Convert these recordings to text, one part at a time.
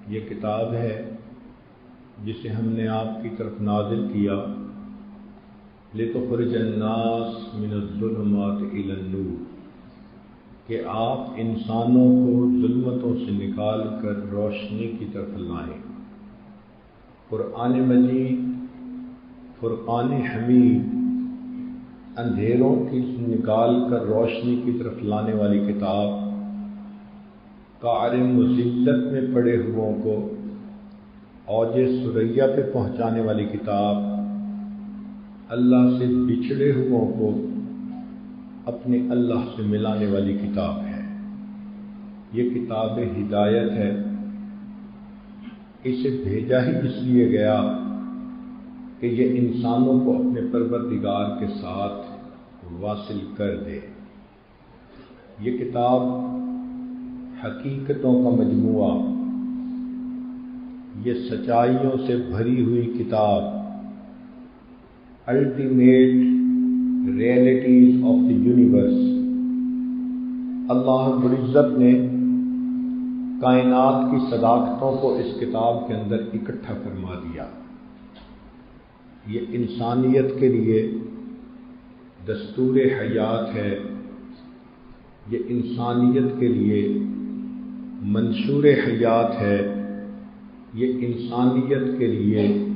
یہ کتاب ہے جسے ہم نے آپ کی طرف نازل کیا لِتُخْرِجَ النَّاسَ مِنَ الظُّلُمَاتِ إِلَى النُّورِ کہ آپ انسانوں کو ظلمتوں سے نکال کر روشنی کی طرف لائیں۔ قرآن مجید فرقان حمید اندھیروں کی نکال کر روشنی کی طرف لانے والی کتاب، قعر مذلت میں پڑے ہوئوں کو اوج ثریا پہ پہنچانے والی کتاب، اللہ سے بچھڑے ہوئوں کو اپنے اللہ سے ملانے والی کتاب ہے۔ یہ کتاب ہدایت ہے۔ اسے بھیجا ہی اس لیے گیا کہ یہ انسانوں کو اپنے پروردگار کے ساتھ واصل کر دے۔ یہ کتاب حقیقتوں کا مجموعہ، یہ سچائیوں سے بھری ہوئی کتاب، ultimate realities of the universe. اللہ رب العزت نے کائنات کی صداقتوں کو اس کتاب کے اندر اکٹھا فرما دیا۔ یہ انسانیت کے لیے دستور حیات ہے، یہ انسانیت کے لیے منشور حیات ہے، یہ انسانیت کے لیے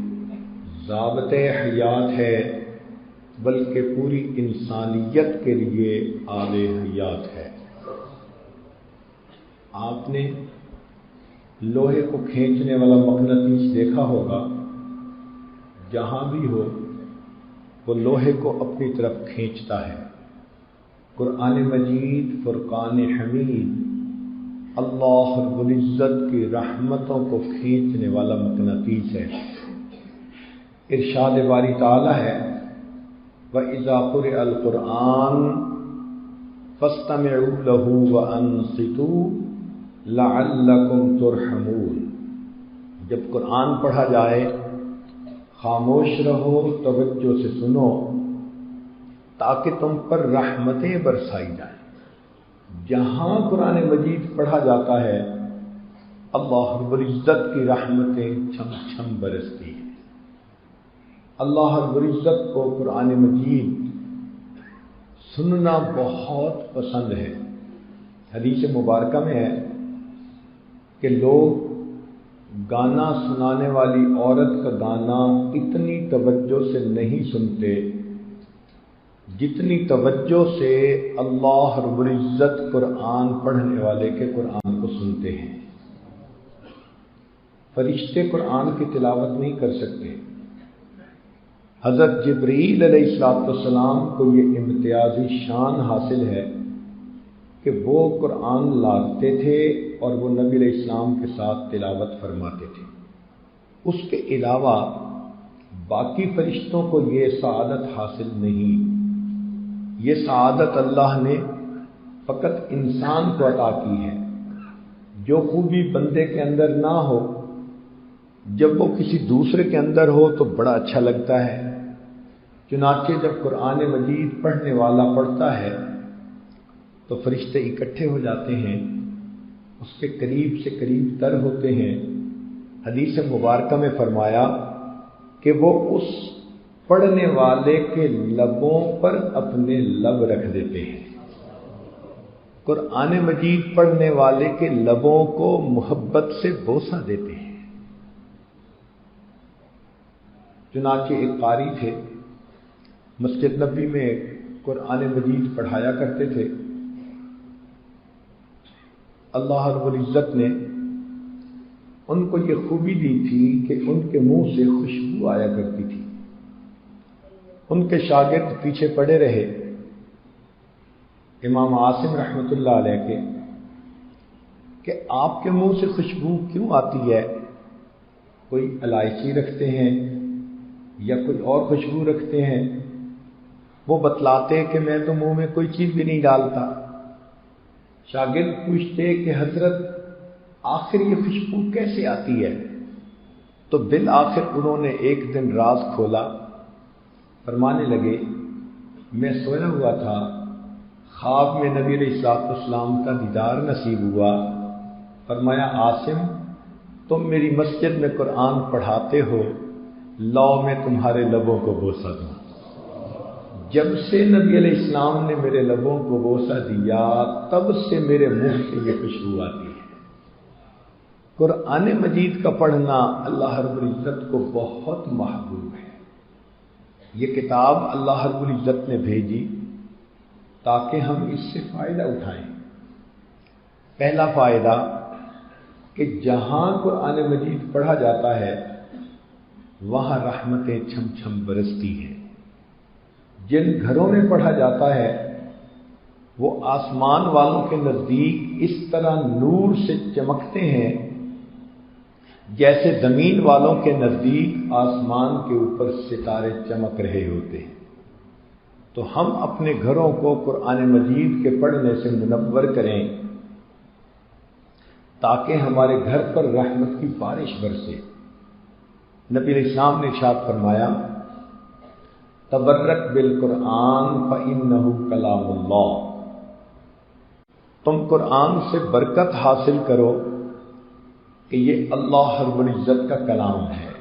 ضابطۂ حیات ہے، بلکہ پوری انسانیت کے لیے آب حیات ہے۔ آپ نے لوہے کو کھینچنے والا مقناطیس دیکھا ہوگا، جہاں بھی ہو وہ لوہے کو اپنی طرف کھینچتا ہے۔ قرآن مجید فرقان حمید اللہ رب العزت کی رحمتوں کو کھینچنے والا مقناطیس ہے۔ ارشاد باری تعالی ہے وَإِذَا قُرِئَ الْقُرْآنُ فَاسْتَمِعُوا لَهُ وَأَنصِتُوا لَعَلَّكُمْ تُرْحَمُونَ جب قرآن پڑھا جائے خاموش رہو، توجہ سے سنو تاکہ تم پر رحمتیں برسائی جائیں۔ جہاں قرآن مجید پڑھا جاتا ہے اللہ رب العزت کی رحمتیں چھم چھم برستی ہیں۔ اللہ رب العزت کو قرآن مجید سننا بہت پسند ہے۔ حدیث مبارکہ میں ہے کہ لوگ گانا سنانے والی عورت کا گانا اتنی توجہ سے نہیں سنتے جتنی توجہ سے اللہ رب العزت قرآن پڑھنے والے کے قرآن کو سنتے ہیں۔ فرشتے قرآن کی تلاوت نہیں کر سکتے۔ حضرت جبرائیل علیہ السلام کو یہ امتیازی شان حاصل ہے کہ وہ قرآن لاتے تھے اور وہ نبی علیہ السلام کے ساتھ تلاوت فرماتے تھے۔ اس کے علاوہ باقی فرشتوں کو یہ سعادت حاصل نہیں۔ یہ سعادت اللہ نے فقط انسان کو عطا کی ہے۔ جو خوبی بندے کے اندر نہ ہو، جب وہ کسی دوسرے کے اندر ہو تو بڑا اچھا لگتا ہے۔ چنانچہ جب قرآن مجید پڑھنے والا پڑھتا ہے تو فرشتے اکٹھے ہو جاتے ہیں، اس کے قریب سے قریب تر ہوتے ہیں۔ حدیث مبارکہ میں فرمایا کہ وہ اس پڑھنے والے کے لبوں پر اپنے لب رکھ دیتے ہیں۔ قرآن مجید پڑھنے والے کے لبوں کو محبت سے بوسہ دیتے ہیں۔ چنانچہ ایک قاری تھے، مسجد نبوی میں قرآن مجید پڑھایا کرتے تھے۔ اللہ رب العزت نے ان کو یہ خوبی دی تھی کہ ان کے منہ سے خوشبو آیا کرتی تھی۔ ان کے شاگرد پیچھے پڑے رہے امام عاصم رحمۃ اللہ علیہ کے کہ آپ کے منہ سے خوشبو کیوں آتی ہے؟ کوئی الائچی رکھتے ہیں یا کوئی اور خوشبو رکھتے ہیں؟ وہ بتلاتے کہ میں تو منہ میں کوئی چیز بھی نہیں ڈالتا۔ شاگرد پوچھتے کہ حضرت آخر یہ خوشبو کیسے آتی ہے؟ تو بالآخر انہوں نے ایک دن راز کھولا۔ فرمانے لگے میں سویا ہوا تھا، خواب میں نبی علیہ السلام کا دیدار نصیب ہوا فرمایا عاصم تم میری مسجد میں قرآن پڑھاتے ہو، لاؤ میں تمہارے لبوں کو بوسہ دوں۔ جب سے نبی علیہ السلام نے میرے لبوں کو بوسہ دیا تب سے میرے منہ سے یہ خوشبو آتی ہے۔ قرآن مجید کا پڑھنا اللہ رب العزت کو بہت محبوب ہے۔ یہ کتاب اللہ رب العزت نے بھیجی تاکہ ہم اس سے فائدہ اٹھائیں۔ پہلا فائدہ کہ جہاں قرآن مجید پڑھا جاتا ہے وہاں رحمتیں چھم چھم برستی ہیں۔ جن گھروں میں پڑھا جاتا ہے وہ آسمان والوں کے نزدیک اس طرح نور سے چمکتے ہیں جیسے زمین والوں کے نزدیک آسمان کے اوپر ستارے چمک رہے ہوتے ہیں۔ تو ہم اپنے گھروں کو قرآن مجید کے پڑھنے سے منور کریں تاکہ ہمارے گھر پر رحمت کی بارش برسے۔ نبی علیہ السلام نے ارشاد فرمایا تبرک بالقرآن فإنہ کلام اللہ، تم قرآن سے برکت حاصل کرو کہ یہ اللہ رب العزت کا کلام ہے،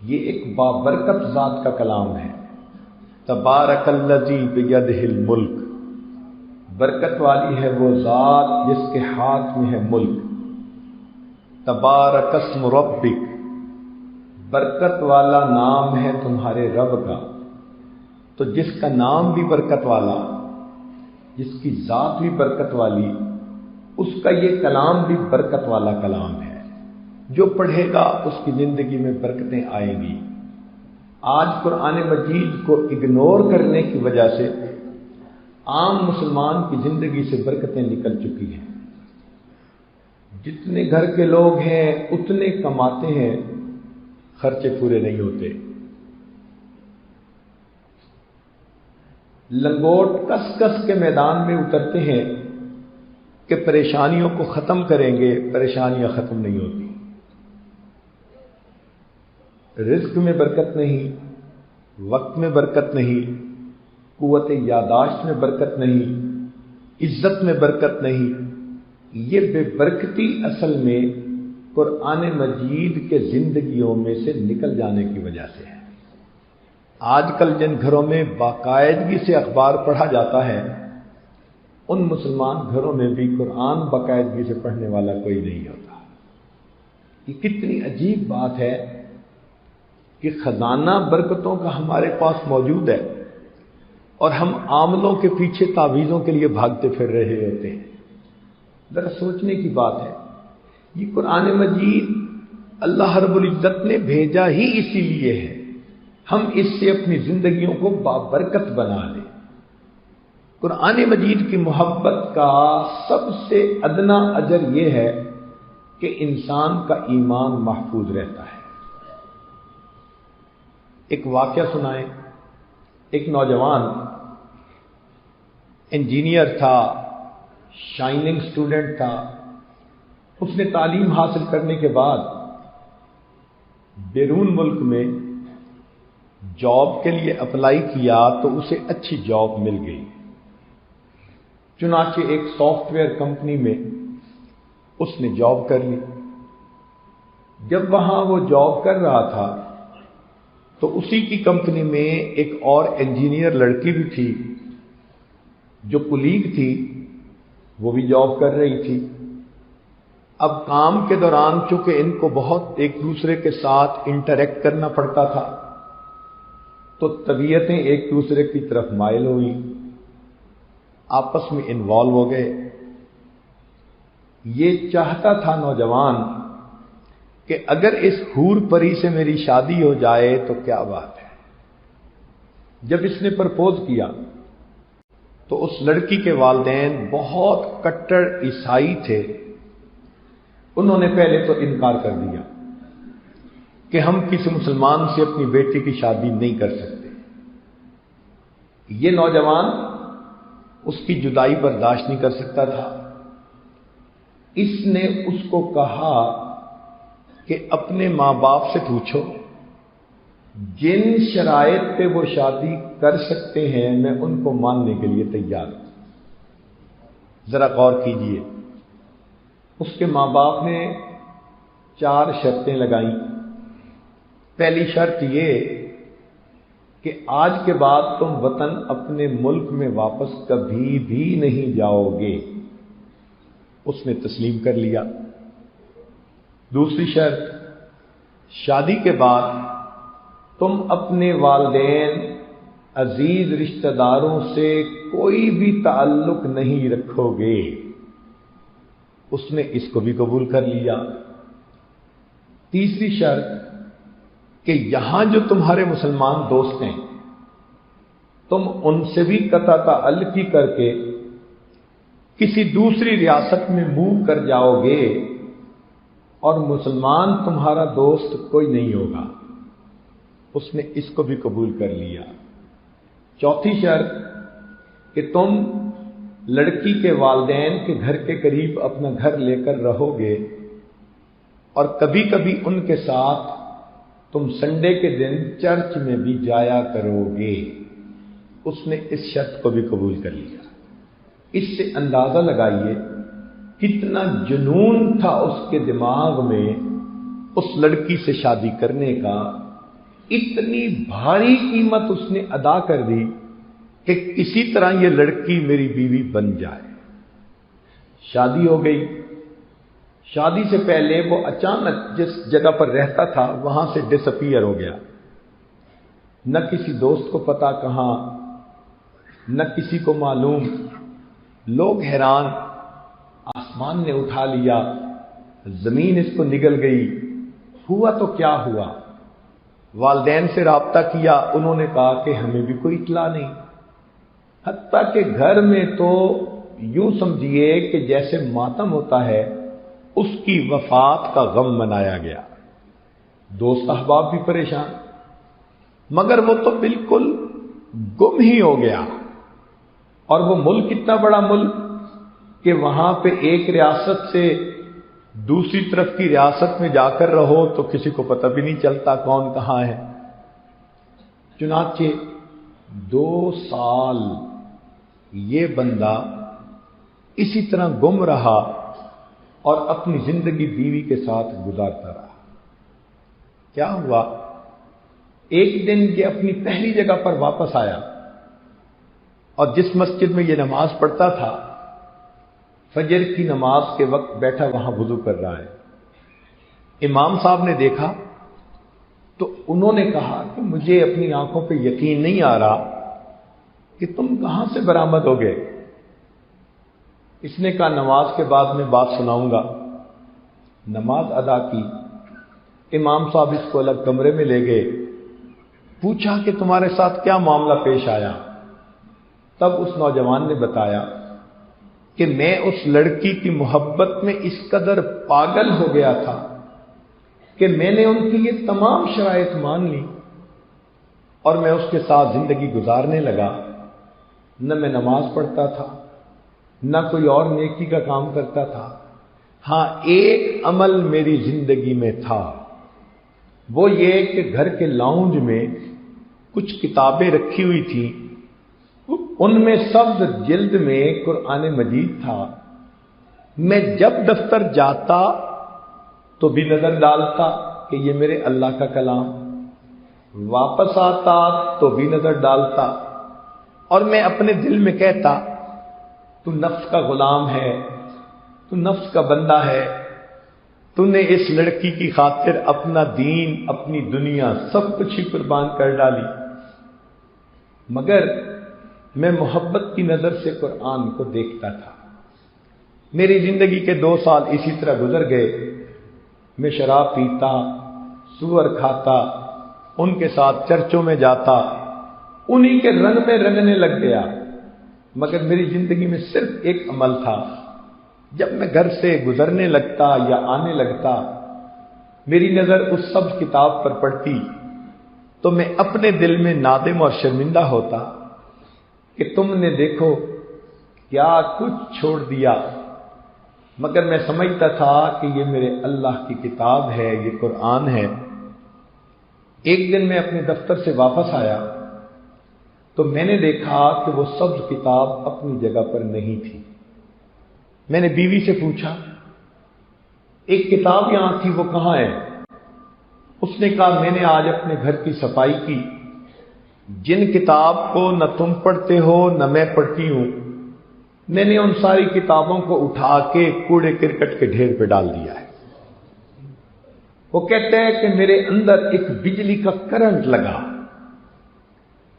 یہ ایک بابرکت ذات کا کلام ہے۔ تبارک الذی بیدہ الملک، برکت والی ہے وہ ذات جس کے ہاتھ میں ہے ملک۔ تبارک اسم ربک، برکت والا نام ہے تمہارے رب کا۔ تو جس کا نام بھی برکت والا، جس کی ذات بھی برکت والی، اس کا یہ کلام بھی برکت والا کلام ہے۔ جو پڑھے گا اس کی زندگی میں برکتیں آئیں گی۔ آج قرآن مجید کو اگنور کرنے کی وجہ سے عام مسلمان کی زندگی سے برکتیں نکل چکی ہیں۔ جتنے گھر کے لوگ ہیں اتنے کماتے ہیں، خرچے پورے نہیں ہوتے۔ لنگوٹ کس کس کے میدان میں اترتے ہیں کہ پریشانیوں کو ختم کریں گے، پریشانیاں ختم نہیں ہوتی۔ رزق میں برکت نہیں، وقت میں برکت نہیں، قوت یاداشت میں برکت نہیں، عزت میں برکت نہیں۔ یہ بے برکتی اصل میں قرآن مجید کے زندگیوں میں سے نکل جانے کی وجہ سے ہے۔ آج کل جن گھروں میں باقاعدگی سے اخبار پڑھا جاتا ہے ان مسلمان گھروں میں بھی قرآن باقاعدگی سے پڑھنے والا کوئی نہیں ہوتا۔ یہ کتنی عجیب بات ہے کہ خزانہ برکتوں کا ہمارے پاس موجود ہے اور ہم عاملوں کے پیچھے تعویذوں کے لیے بھاگتے پھر رہے ہوتے ہیں۔ ذرا سوچنے کی بات ہے، یہ قرآن مجید اللہ رب العزت نے بھیجا ہی اسی لیے ہے، ہم اس سے اپنی زندگیوں کو بابرکت بنا لیں۔ قرآن مجید کی محبت کا سب سے ادنا اجر یہ ہے کہ انسان کا ایمان محفوظ رہتا ہے۔ ایک واقعہ سنائیں۔ ایک نوجوان انجینئر تھا، شائننگ اسٹوڈنٹ تھا۔ اس نے تعلیم حاصل کرنے کے بعد بیرون ملک میں جاب کے لیے اپلائی کیا تو اسے اچھی جاب مل گئی۔ چنانچہ ایک سافٹ ویئر کمپنی میں اس نے جاب کر لی۔ جب وہاں وہ جاب کر رہا تھا تو اسی کی کمپنی میں ایک اور انجینئر لڑکی بھی تھی جو کلیگ تھی، وہ بھی جاب کر رہی تھی۔ اب کام کے دوران چونکہ ان کو بہت ایک دوسرے کے ساتھ انٹریکٹ کرنا پڑتا تھا تو طبیعتیں ایک دوسرے کی طرف مائل ہوئی، آپس میں انوالو ہو گئے۔ یہ چاہتا تھا نوجوان کہ اگر اس حور پری سے میری شادی ہو جائے تو کیا بات ہے۔ جب اس نے پرپوز کیا تو اس لڑکی کے والدین بہت کٹر عیسائی تھے۔ انہوں نے پہلے تو انکار کر دیا کہ ہم کسی مسلمان سے اپنی بیٹی کی شادی نہیں کر سکتے۔ یہ نوجوان اس کی جدائی برداشت نہیں کر سکتا تھا۔ اس نے اس کو کہا کہ اپنے ماں باپ سے پوچھو جن شرائط پہ وہ شادی کر سکتے ہیں میں ان کو ماننے کے لیے تیار ہوں۔ ذرا غور کیجئے، اس کے ماں باپ نے 4 شرطیں لگائیں۔ پہلی شرط یہ کہ آج کے بعد تم وطن اپنے ملک میں واپس کبھی بھی نہیں جاؤ گے۔ اس نے تسلیم کر لیا۔ دوسری شرط، شادی کے بعد تم اپنے والدین، عزیز رشتہ داروں سے کوئی بھی تعلق نہیں رکھو گے۔ اس نے اس کو بھی قبول کر لیا۔ تیسری شرط کہ یہاں جو تمہارے مسلمان دوست ہیں تم ان سے بھی قطع تعلقی کر کے کسی دوسری ریاست میں موو کر جاؤ گے اور مسلمان تمہارا دوست کوئی نہیں ہوگا۔ اس نے اس کو بھی قبول کر لیا۔ چوتھی شرط کہ تم لڑکی کے والدین کے گھر کے قریب اپنا گھر لے کر رہو گے اور کبھی کبھی ان کے ساتھ تم سنڈے کے دن چرچ میں بھی جایا کرو گے۔ اس نے اس شرط کو بھی قبول کر لیا۔ اس سے اندازہ لگائیے کتنا جنون تھا اس کے دماغ میں اس لڑکی سے شادی کرنے کا۔ اتنی بھاری قیمت اس نے ادا کر دی کہ کسی طرح یہ لڑکی میری بیوی بن جائے۔ شادی ہو گئی۔ شادی سے پہلے وہ اچانک جس جگہ پر رہتا تھا وہاں سے ڈس اپیئر ہو گیا۔ نہ کسی دوست کو پتا کہاں، نہ کسی کو معلوم۔ لوگ حیران، آسمان نے اٹھا لیا، زمین اس کو نگل گئی، ہوا تو کیا ہوا؟ والدین سے رابطہ کیا، انہوں نے کہا کہ ہمیں بھی کوئی اطلاع نہیں۔ حتیٰ کہ گھر میں تو یوں سمجھیے کہ جیسے ماتم ہوتا ہے اس کی وفات کا غم منایا گیا۔ دوست احباب بھی پریشان، مگر وہ تو بالکل گم ہی ہو گیا۔ اور وہ ملک اتنا بڑا ملک کہ وہاں پہ ایک ریاست سے دوسری طرف کی ریاست میں جا کر رہو تو کسی کو پتہ بھی نہیں چلتا کون کہاں ہے۔ چنانچہ 2 سال یہ بندہ اسی طرح گم رہا اور اپنی زندگی بیوی کے ساتھ گزارتا رہا۔ کیا ہوا؟ ایک دن یہ اپنی پہلی جگہ پر واپس آیا اور جس مسجد میں یہ نماز پڑھتا تھا فجر کی نماز کے وقت بیٹھا وہاں وضو کر رہا ہے۔ امام صاحب نے دیکھا تو انہوں نے کہا کہ مجھے اپنی آنکھوں پہ یقین نہیں آ رہا کہ تم کہاں سے برآمد ہو گئے۔ اس نے کہا نماز کے بعد میں بات سناؤں گا۔ نماز ادا کی، امام صاحب اس کو الگ کمرے میں لے گئے، پوچھا کہ تمہارے ساتھ کیا معاملہ پیش آیا؟ تب اس نوجوان نے بتایا کہ میں اس لڑکی کی محبت میں اس قدر پاگل ہو گیا تھا کہ میں نے ان کی یہ تمام شرائط مان لی اور میں اس کے ساتھ زندگی گزارنے لگا۔ نہ میں نماز پڑھتا تھا، نہ کوئی اور نیکی کا کام کرتا تھا۔ ہاں ایک عمل میری زندگی میں تھا، وہ یہ کہ گھر کے لاؤنج میں کچھ کتابیں رکھی ہوئی تھیں، ان میں سبز جلد میں قرآن مجید تھا۔ میں جب دفتر جاتا تو بھی نظر ڈالتا کہ یہ میرے اللہ کا کلام، واپس آتا تو بھی نظر ڈالتا، اور میں اپنے دل میں کہتا تو نفس کا غلام ہے، تو نفس کا بندہ ہے، تو نے اس لڑکی کی خاطر اپنا دین، اپنی دنیا سب کچھ ہی قربان کر ڈالی۔ مگر میں محبت کی نظر سے قرآن کو دیکھتا تھا۔ میری زندگی کے 2 سال اسی طرح گزر گئے۔ میں شراب پیتا، سور کھاتا، ان کے ساتھ چرچوں میں جاتا، انہی کے رنگ میں رنگنے لگ گیا۔ مگر میری زندگی میں صرف ایک عمل تھا، جب میں گھر سے گزرنے لگتا یا آنے لگتا میری نظر اس سب کتاب پر پڑتی تو میں اپنے دل میں نادم اور شرمندہ ہوتا کہ تم نے دیکھو کیا کچھ چھوڑ دیا۔ مگر میں سمجھتا تھا کہ یہ میرے اللہ کی کتاب ہے، یہ قرآن ہے۔ ایک دن میں اپنے دفتر سے واپس آیا تو میں نے دیکھا کہ وہ سبز کتاب اپنی جگہ پر نہیں تھی۔ میں نے بیوی سے پوچھا ایک کتاب یہاں تھی، وہ کہاں ہے؟ اس نے کہا میں نے آج اپنے گھر کی صفائی کی، جن کتاب کو نہ تم پڑھتے ہو نہ میں پڑھتی ہوں، میں نے ان ساری کتابوں کو اٹھا کے کوڑے کرکٹ کے ڈھیر پہ ڈال دیا ہے۔ وہ کہتے ہیں کہ میرے اندر ایک بجلی کا کرنٹ لگا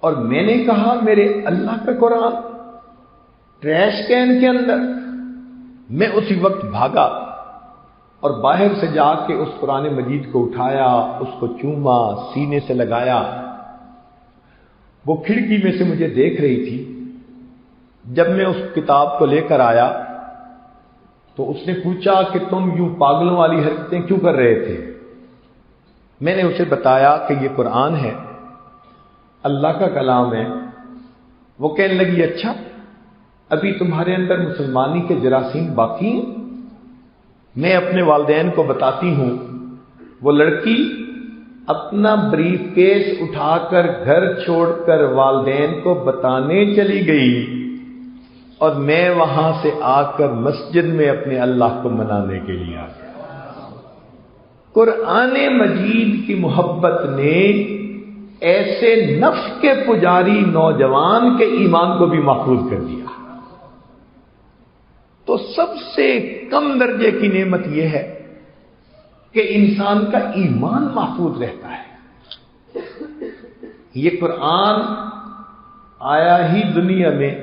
اور میں نے کہا میرے اللہ کا قرآن ٹریش کین کے اندر۔ میں اسی وقت بھاگا اور باہر سے جا کے اس قرآن مجید کو اٹھایا، اس کو چوما، سینے سے لگایا۔ وہ کھڑکی میں سے مجھے دیکھ رہی تھی۔ جب میں اس کتاب کو لے کر آیا تو اس نے پوچھا کہ تم یوں پاگلوں والی حرکتیں کیوں کر رہے تھے؟ میں نے اسے بتایا کہ یہ قرآن ہے، اللہ کا کلام ہے۔ وہ کہنے لگی اچھا، ابھی تمہارے اندر مسلمانی کے جراثیم باقی ہیں؟ میں اپنے والدین کو بتاتی ہوں۔ وہ لڑکی اپنا بریف کیس اٹھا کر گھر چھوڑ کر والدین کو بتانے چلی گئی اور میں وہاں سے آ کر مسجد میں اپنے اللہ کو منانے کے لیے آ گیا۔ قرآن مجید کی محبت نے ایسے نفس کے پجاری نوجوان کے ایمان کو بھی محفوظ کر دیا۔ تو سب سے کم درجے کی نعمت یہ ہے کہ انسان کا ایمان محفوظ رہتا ہے۔ یہ قرآن آیا ہی دنیا میں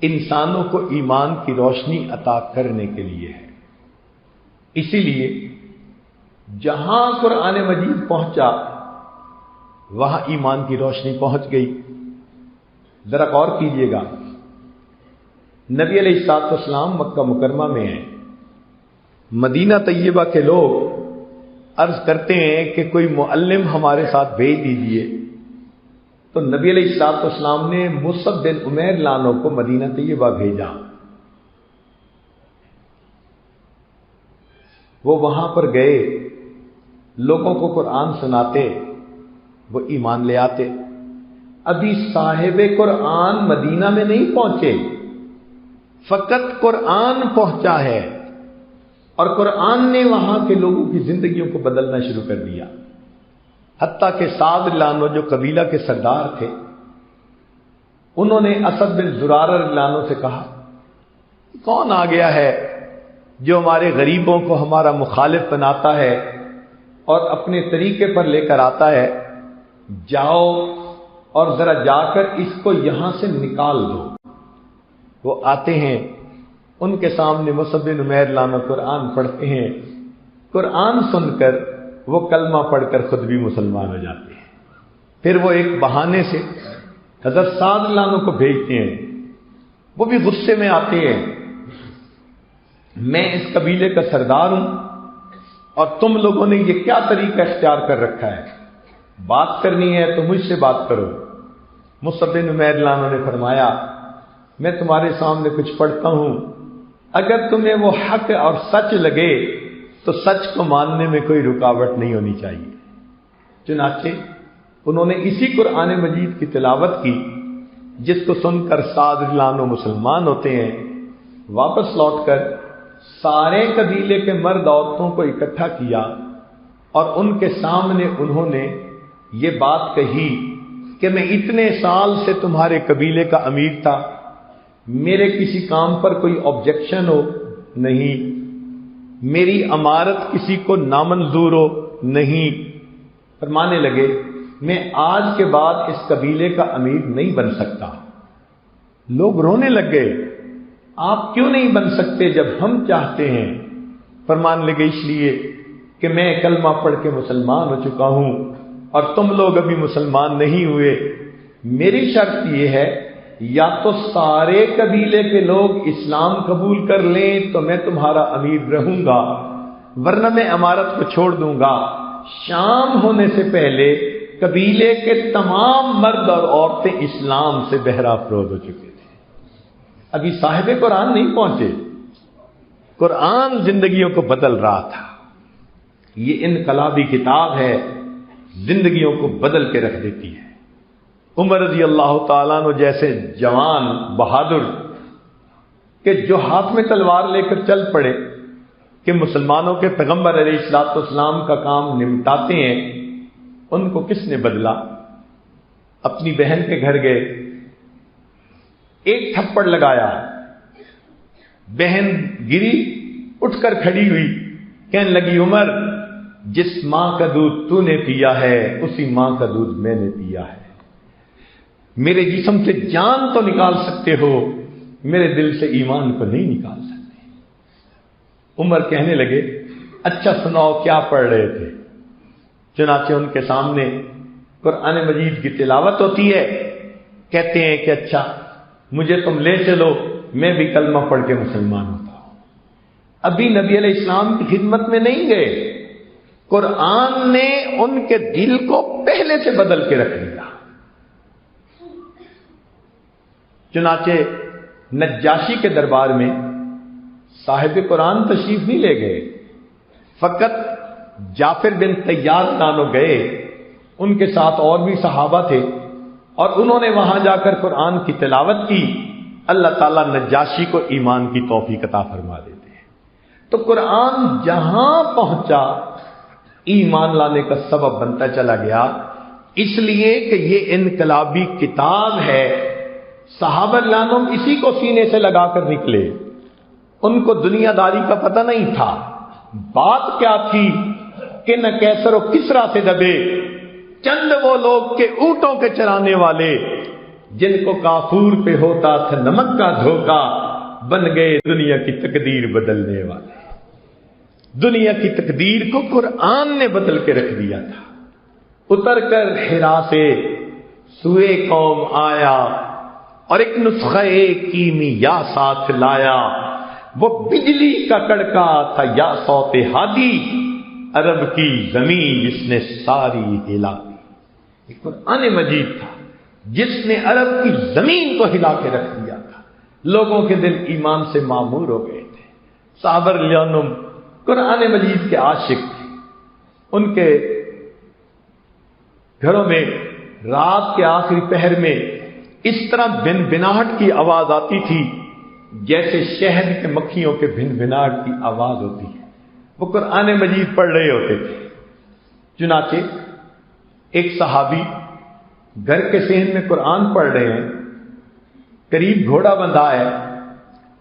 انسانوں کو ایمان کی روشنی عطا کرنے کے لیے ہے۔ اسی لیے جہاں قرآن مجید پہنچا وہاں ایمان کی روشنی پہنچ گئی۔ ذرا غور کیجئے گا، نبی علیہ الصلوۃ والسلام مکہ مکرمہ میں ہیں، مدینہ طیبہ کے لوگ عرض کرتے ہیں کہ کوئی معلم ہمارے ساتھ بھیج دیجئے، تو نبی علیہ الصلوۃ والسلام نے مصعب بن عمیر لانو کو مدینہ طیبہ بھیجا۔ وہ وہاں پر گئے، لوگوں کو قرآن سناتے، وہ ایمان لے آتے۔ ابھی صاحب قرآن مدینہ میں نہیں پہنچے، فقط قرآن پہنچا ہے اور قرآن نے وہاں کے لوگوں کی زندگیوں کو بدلنا شروع کر دیا۔ حتیٰ کہ سعد لانو جو قبیلہ کے سردار تھے، انہوں نے اسد بن زرارہ لانو سے کہا کون آ گیا ہے جو ہمارے غریبوں کو ہمارا مخالف بناتا ہے اور اپنے طریقے پر لے کر آتا ہے، جاؤ اور ذرا جا کر اس کو یہاں سے نکال دو۔ وہ آتے ہیں، ان کے سامنے مصعب بن عمیر لانو قرآن پڑھتے ہیں، قرآن سن کر وہ کلمہ پڑھ کر خود بھی مسلمان ہو جاتے ہیں۔ پھر وہ ایک بہانے سے حضرت سعد لانو کو بھیجتے ہیں، وہ بھی غصے میں آتے ہیں، میں اس قبیلے کا سردار ہوں اور تم لوگوں نے یہ کیا طریقہ اختیار کر رکھا ہے، بات کرنی ہے تو مجھ سے بات کرو۔ مصعب بن عمیر لانو نے فرمایا میں تمہارے سامنے کچھ پڑھتا ہوں، اگر تمہیں وہ حق اور سچ لگے تو سچ کو ماننے میں کوئی رکاوٹ نہیں ہونی چاہیے۔ چنانچہ انہوں نے اسی قرآن مجید کی تلاوت کی، جس کو سن کر سعد لانو مسلمان ہوتے ہیں۔ واپس لوٹ کر سارے قبیلے کے مرد عورتوں کو اکٹھا کیا اور ان کے سامنے انہوں نے یہ بات کہی کہ میں اتنے سال سے تمہارے قبیلے کا امیر تھا، میرے کسی کام پر کوئی آبجیکشن ہو نہیں، میری امارت کسی کو نامنظور ہو نہیں۔ فرمانے لگے میں آج کے بعد اس قبیلے کا امیر نہیں بن سکتا۔ لوگ رونے لگ گئے، آپ کیوں نہیں بن سکتے جب ہم چاہتے ہیں؟ فرمان لگے اس لیے کہ میں کلمہ پڑھ کے مسلمان ہو چکا ہوں اور تم لوگ ابھی مسلمان نہیں ہوئے۔ میری شرط یہ ہے یا تو سارے قبیلے کے لوگ اسلام قبول کر لیں تو میں تمہارا امیر رہوں گا، ورنہ میں امارت کو چھوڑ دوں گا۔ شام ہونے سے پہلے قبیلے کے تمام مرد اور عورتیں اسلام سے بہرہ افروز ہو چکے تھے۔ ابھی صاحب قرآن نہیں پہنچے، قرآن زندگیوں کو بدل رہا تھا۔ یہ انقلابی کتاب ہے، زندگیوں کو بدل کے رکھ دیتی ہے۔ عمر رضی اللہ تعالیٰ عنہ جیسے جوان بہادر کہ جو ہاتھ میں تلوار لے کر چل پڑے، کہ مسلمانوں کے پیغمبر علیہ الصلوۃ والسلام کا کام نمٹاتے ہیں، ان کو کس نے بدلا؟ اپنی بہن کے گھر گئے، ایک تھپڑ لگایا، بہن گری، اٹھ کر کھڑی ہوئی، کہنے لگی عمر جس ماں کا دودھ تو نے پیا ہے اسی ماں کا دودھ میں نے پیا ہے، میرے جسم سے جان تو نکال سکتے ہو، میرے دل سے ایمان کو نہیں نکال سکتے۔ عمر کہنے لگے اچھا سناؤ کیا پڑھ رہے تھے؟ چنانچہ ان کے سامنے قرآن مجید کی تلاوت ہوتی ہے، کہتے ہیں کہ اچھا مجھے تم لے چلو، میں بھی کلمہ پڑھ کے مسلمان ہوتا ہوں۔ ابھی نبی علیہ السلام کی خدمت میں نہیں گئے، قرآن نے ان کے دل کو پہلے سے بدل کے رکھ دیا۔ چنانچہ نجاشی کے دربار میں صاحب قرآن تشریف نہیں لے گئے، فقط جعفر بن طیار نانو گئے، ان کے ساتھ اور بھی صحابہ تھے، اور انہوں نے وہاں جا کر قرآن کی تلاوت کی۔ اللہ تعالیٰ نجاشی کو ایمان کی توفیق عطا فرما دیتے ہیں۔ تو قرآن جہاں پہنچا ایمان لانے کا سبب بنتا چلا گیا، اس لیے کہ یہ انقلابی کتاب ہے۔ صحابہ رضوان اسی کو سینے سے لگا کر نکلے، ان کو دنیا داری کا پتہ نہیں تھا۔ بات کیا تھی کہ نہ کیسر و کسرا سے دبے چند وہ لوگ کے اونٹوں کے چرانے والے، جن کو کافور پہ ہوتا تھا نمک کا دھوکا، بن گئے دنیا کی تقدیر بدلنے والے۔ دنیا کی تقدیر کو قرآن نے بدل کے رکھ دیا تھا۔ اتر کر حرا سے سوئے قوم آیا اور ایک نسخہ کیمیا ساتھ لایا، وہ بجلی کا کڑکا تھا یا صوت ہادی، عرب کی زمین جس نے ساری ہلا دی۔ یہ قرآن مجید تھا جس نے عرب کی زمین کو ہلا کے رکھ دیا تھا۔ لوگوں کے دل ایمان سے معمور ہو گئے تھے۔ صحابہ رضوان قرآن مجید کے عاشق تھے۔ ان کے گھروں میں رات کے آخری پہر میں اس طرح بن بناہٹ کی آواز آتی تھی جیسے شہد کے مکھیوں کے بن بناہٹ کی آواز ہوتی ہے۔ وہ قرآن مجید پڑھ رہے ہوتے تھے۔ چنانچہ ایک صحابی گھر کے صحن میں قرآن پڑھ رہے ہیں، قریب گھوڑا بندھا ہے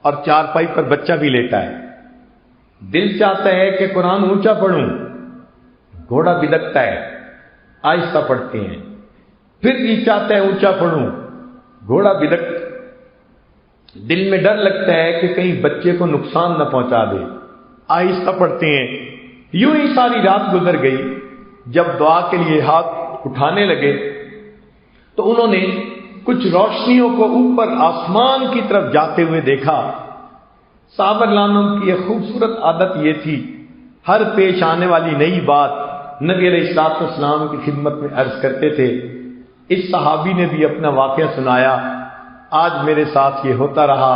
اور چارپائی پر بچہ بھی لیٹا ہے۔ دل چاہتا ہے کہ قرآن اونچا پڑھوں، گھوڑا بدکتا ہے، آہستہ پڑھتے ہیں۔ پھر جی چاہتا ہے اونچا پڑھوں، گھوڑا بدک، دل میں ڈر لگتا ہے کہ کہیں بچے کو نقصان نہ پہنچا دے، آہستہ پڑھتے ہیں۔ یوں ہی ساری رات گزر گئی۔ جب دعا کے لیے ہاتھ اٹھانے لگے تو انہوں نے کچھ روشنیوں کو اوپر آسمان کی طرف جاتے ہوئے دیکھا۔ صحابہ رضوان کی ایک خوبصورت عادت یہ تھی، ہر پیش آنے والی نئی بات نبی علیہ الصلوۃ والسلام کی خدمت میں عرض کرتے تھے۔ اس صحابی نے بھی اپنا واقعہ سنایا، آج میرے ساتھ یہ ہوتا رہا۔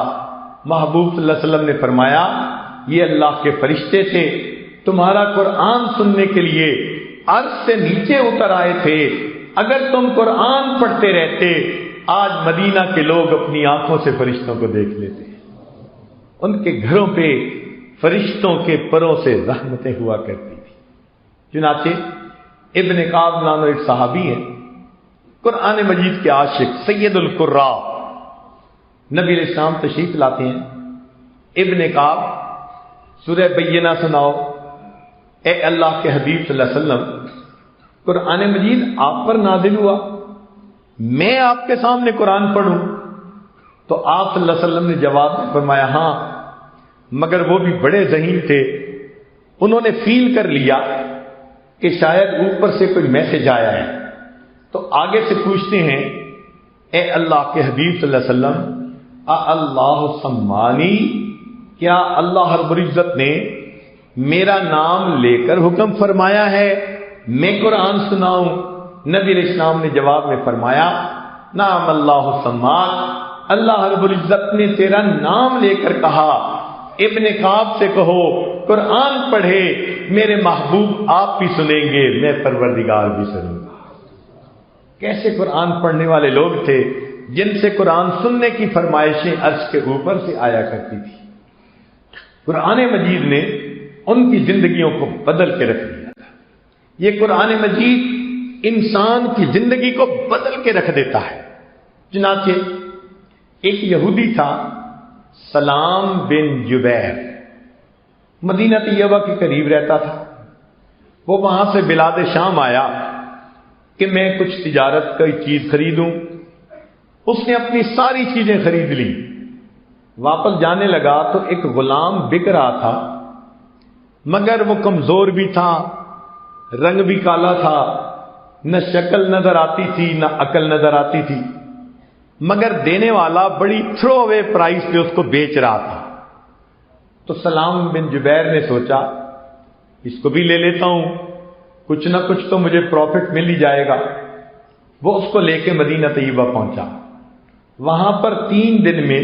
محبوب صلی اللہ علیہ وسلم نے فرمایا یہ اللہ کے فرشتے تھے، تمہارا قرآن سننے کے لیے عرش سے نیچے اتر آئے تھے۔ اگر تم قرآن پڑھتے رہتے آج مدینہ کے لوگ اپنی آنکھوں سے فرشتوں کو دیکھ لیتے۔ ان کے گھروں پہ فرشتوں کے پروں سے رحمتیں ہوا کرتی تھی۔ چنانچہ ابن کعب نام ایک صحابی ہے، قرآن مجید کے عاشق، سید القراء، نبی علیہ السلام تشریف لاتے ہیں۔ ابن کعب سورہ بینہ سناؤ، اے اللہ کے حبیب صلی اللہ علیہ وسلم، قرآن مجید آپ پر نازل ہوا، میں آپ کے سامنے قرآن پڑھوں؟ تو آپ صلی اللہ علیہ وسلم نے جواب میں فرمایا ہاں، مگر وہ بھی بڑے ذہین تھے، انہوں نے فیل کر لیا کہ شاید اوپر سے کوئی میسج آیا ہے، تو آگے سے پوچھتے ہیں اے اللہ کے حبیب صلی اللہ علیہ وسلم، اللہ سمانی، کیا اللہ رب العزت نے میرا نام لے کر حکم فرمایا ہے میں قرآن سناؤں؟ نبی علیہ السلام نے جواب میں فرمایا نعم اللہ سماک، اللہ رب العزت نے تیرا نام لے کر کہا۔ ابن کعب سے کہو قرآن پڑھے، میرے محبوب آپ بھی سنیں گے، میں پروردگار بھی سنوں گا۔ کیسے قرآن پڑھنے والے لوگ تھے جن سے قرآن سننے کی فرمائشیں عرش کے اوپر سے آیا کرتی تھی۔ قرآن مجید نے ان کی زندگیوں کو بدل کے رکھ دیا تھا۔ یہ قرآن مجید انسان کی زندگی کو بدل کے رکھ دیتا ہے۔ چنانچہ ایک یہودی تھا سلام بن جبیر، مدینہ طیبہ کے قریب رہتا تھا۔ وہ وہاں سے بلاد شام آیا کہ میں کچھ تجارت کی چیز خریدوں۔ اس نے اپنی ساری چیزیں خرید لی، واپس جانے لگا تو ایک غلام بک رہا تھا، مگر وہ کمزور بھی تھا، رنگ بھی کالا تھا، نہ شکل نظر آتی تھی نہ عقل نظر آتی تھی، مگر دینے والا بڑی تھرو اوے پرائز پہ اس کو بیچ رہا تھا۔ تو سلام بن جبیر نے سوچا اس کو بھی لے لیتا ہوں، کچھ نہ کچھ تو مجھے پروفٹ مل ہی جائے گا۔ وہ اس کو لے کے مدینہ طیبہ پہنچا۔ وہاں پر 3 دن میں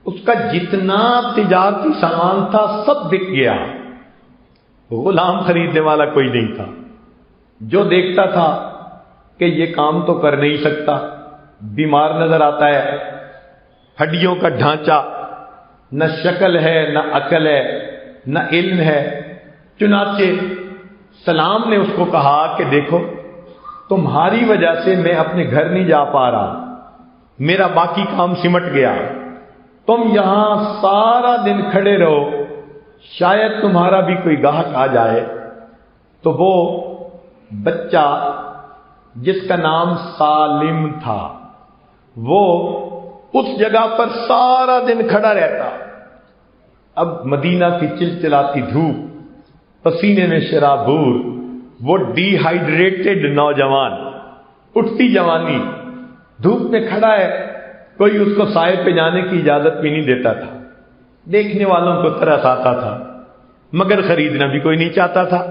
اس کا جتنا تجارتی سامان تھا سب بک گیا۔ غلام خریدنے والا کوئی نہیں تھا۔ جو دیکھتا تھا کہ یہ کام تو کر نہیں سکتا، بیمار نظر آتا ہے، ہڈیوں کا ڈھانچہ، نہ شکل ہے نہ عقل ہے نہ علم ہے۔ چنانچہ سلام نے اس کو کہا کہ دیکھو تمہاری وجہ سے میں اپنے گھر نہیں جا پا رہا، میرا باقی کام سمٹ گیا، تم یہاں سارا دن کھڑے رہو، شاید تمہارا بھی کوئی گاہک آ جائے۔ تو وہ بچہ جس کا نام سالم تھا وہ اس جگہ پر سارا دن کھڑا رہتا۔ اب مدینہ کی چلچلاتی دھوپ، پسینے میں شرابور، وہ ڈی ہائیڈریٹڈ نوجوان، اٹھتی جوانی، دھوپ میں کھڑا ہے، کوئی اس کو سائے پہ جانے کی اجازت بھی نہیں دیتا تھا۔ دیکھنے والوں کو ترس آتا تھا، مگر خریدنا بھی کوئی نہیں چاہتا تھا۔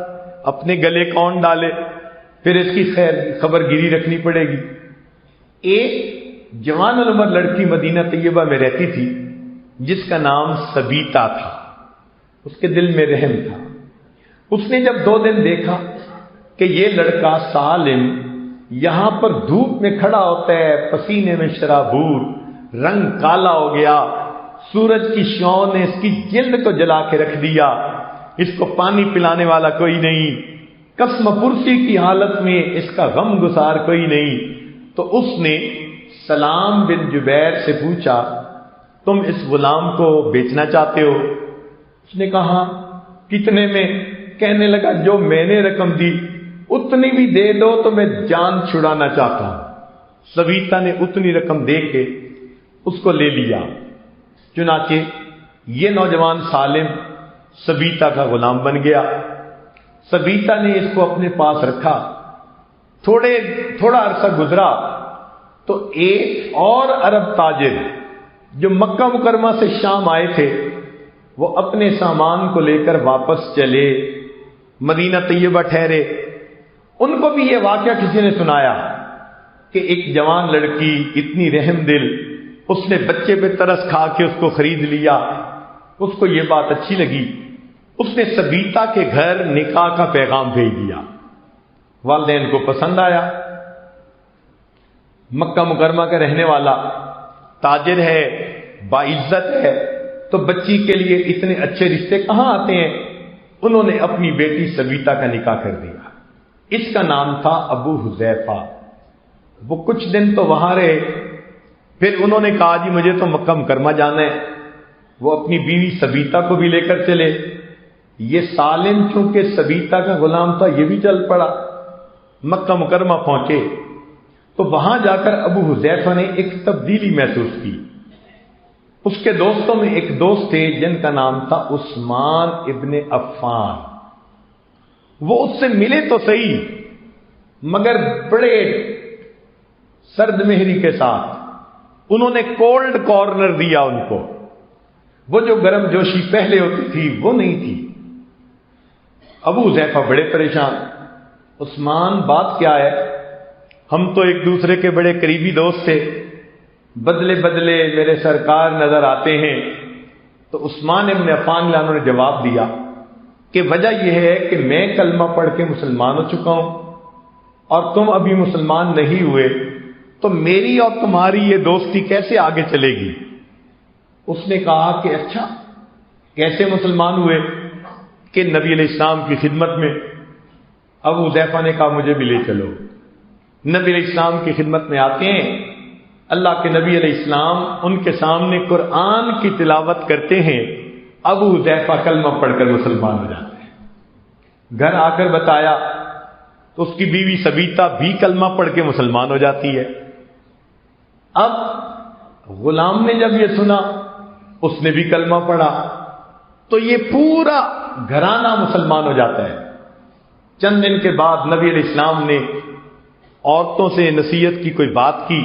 اپنے گلے کون ڈالے، پھر اس کی خبر گیری رکھنی پڑے گی۔ ایک جوان العمر لڑکی مدینہ طیبہ میں رہتی تھی جس کا نام سبیتا تھا۔ اس کے دل میں رحم تھا۔ اس نے جب 2 دن دیکھا کہ یہ لڑکا سالم یہاں پر دھوپ میں کھڑا ہوتا ہے، پسینے میں شرابور، رنگ کالا ہو گیا، سورج کی شعاع نے اس کی جلد کو جلا کے رکھ دیا، اس کو پانی پلانے والا کوئی نہیں، قسم پرسی کی حالت میں اس کا غم گسار کوئی نہیں۔ تو اس نے سلام بن جبیر سے پوچھا تم اس غلام کو بیچنا چاہتے ہو؟ اس نے کہا کتنے میں؟ کہنے لگا جو میں نے رقم دی اتنی بھی دے دو تو میں جان چھڑانا چاہتا ہوں۔ سبیتا نے اتنی رقم دے کے اس کو لے لیا۔ چنانچہ یہ نوجوان سالم سبیتا کا غلام بن گیا۔ سبیتا نے اس کو اپنے پاس رکھا۔ تھوڑا عرصہ گزرا تو ایک اور عرب تاجر جو مکہ مکرمہ سے شام آئے تھے وہ اپنے سامان کو لے کر واپس چلے، مدینہ طیبہ ٹھہرے۔ ان کو بھی یہ واقعہ کسی نے سنایا کہ ایک جوان لڑکی اتنی رحم دل، اس نے بچے پہ ترس کھا کے اس کو خرید لیا۔ اس کو یہ بات اچھی لگی، اس نے سبیتا کے گھر نکاح کا پیغام بھیج دیا۔ والدین کو پسند آیا۔ مکہ مکرمہ کا رہنے والا تاجر ہے، باعزت ہے، تو بچی کے لیے اتنے اچھے رشتے کہاں آتے ہیں؟ انہوں نے اپنی بیٹی سبیتا کا نکاح کر دیا۔ اس کا نام تھا ابو حذیفہ۔ وہ کچھ دن تو وہاں رہے، پھر انہوں نے کہا جی مجھے تو مکہ مکرمہ جانا ہے۔ وہ اپنی بیوی سبیتا کو بھی لے کر چلے۔ یہ سالم چونکہ سبیتا کا غلام تھا یہ بھی چل پڑا۔ مکہ مکرمہ پہنچے تو وہاں جا کر ابو حذیفہ نے ایک تبدیلی محسوس کی۔ اس کے دوستوں میں ایک دوست تھے جن کا نام تھا عثمان ابن عفان۔ وہ اس سے ملے تو صحیح مگر بڑے سرد مہری کے ساتھ انہوں نے کولڈ کارنر دیا ان کو۔ وہ جو گرم جوشی پہلے ہوتی تھی وہ نہیں تھی۔ ابو حذیفہ بڑے پریشان، عثمان بات کیا ہے؟ ہم تو ایک دوسرے کے بڑے قریبی دوست تھے، بدلے بدلے میرے سرکار نظر آتے ہیں۔ تو عثمان ابن عفان نے جواب دیا کہ وجہ یہ ہے کہ میں کلمہ پڑھ کے مسلمان ہو چکا ہوں اور تم ابھی مسلمان نہیں ہوئے، تو میری اور تمہاری یہ دوستی کیسے آگے چلے گی؟ اس نے کہا کہ اچھا کیسے مسلمان ہوئے؟ کہ نبی علیہ السلام کی خدمت میں ابو حذیفہ نے کہا مجھے بھی لے چلو. نبی علیہ السلام کی خدمت میں آتے ہیں. اللہ کے نبی علیہ السلام ان کے سامنے قرآن کی تلاوت کرتے ہیں. ابو حذیفہ کلمہ پڑھ کر مسلمان ہو جاتے ہیں. گھر آ کر بتایا تو اس کی بیوی سبیتا بھی کلمہ پڑھ کے مسلمان ہو جاتی ہے. اب غلام نے جب یہ سنا اس نے بھی کلمہ پڑھا تو یہ پورا گھرانہ مسلمان ہو جاتا ہے. چند دن کے بعد نبی علیہ السلام نے عورتوں سے نصیحت کی کوئی بات کی.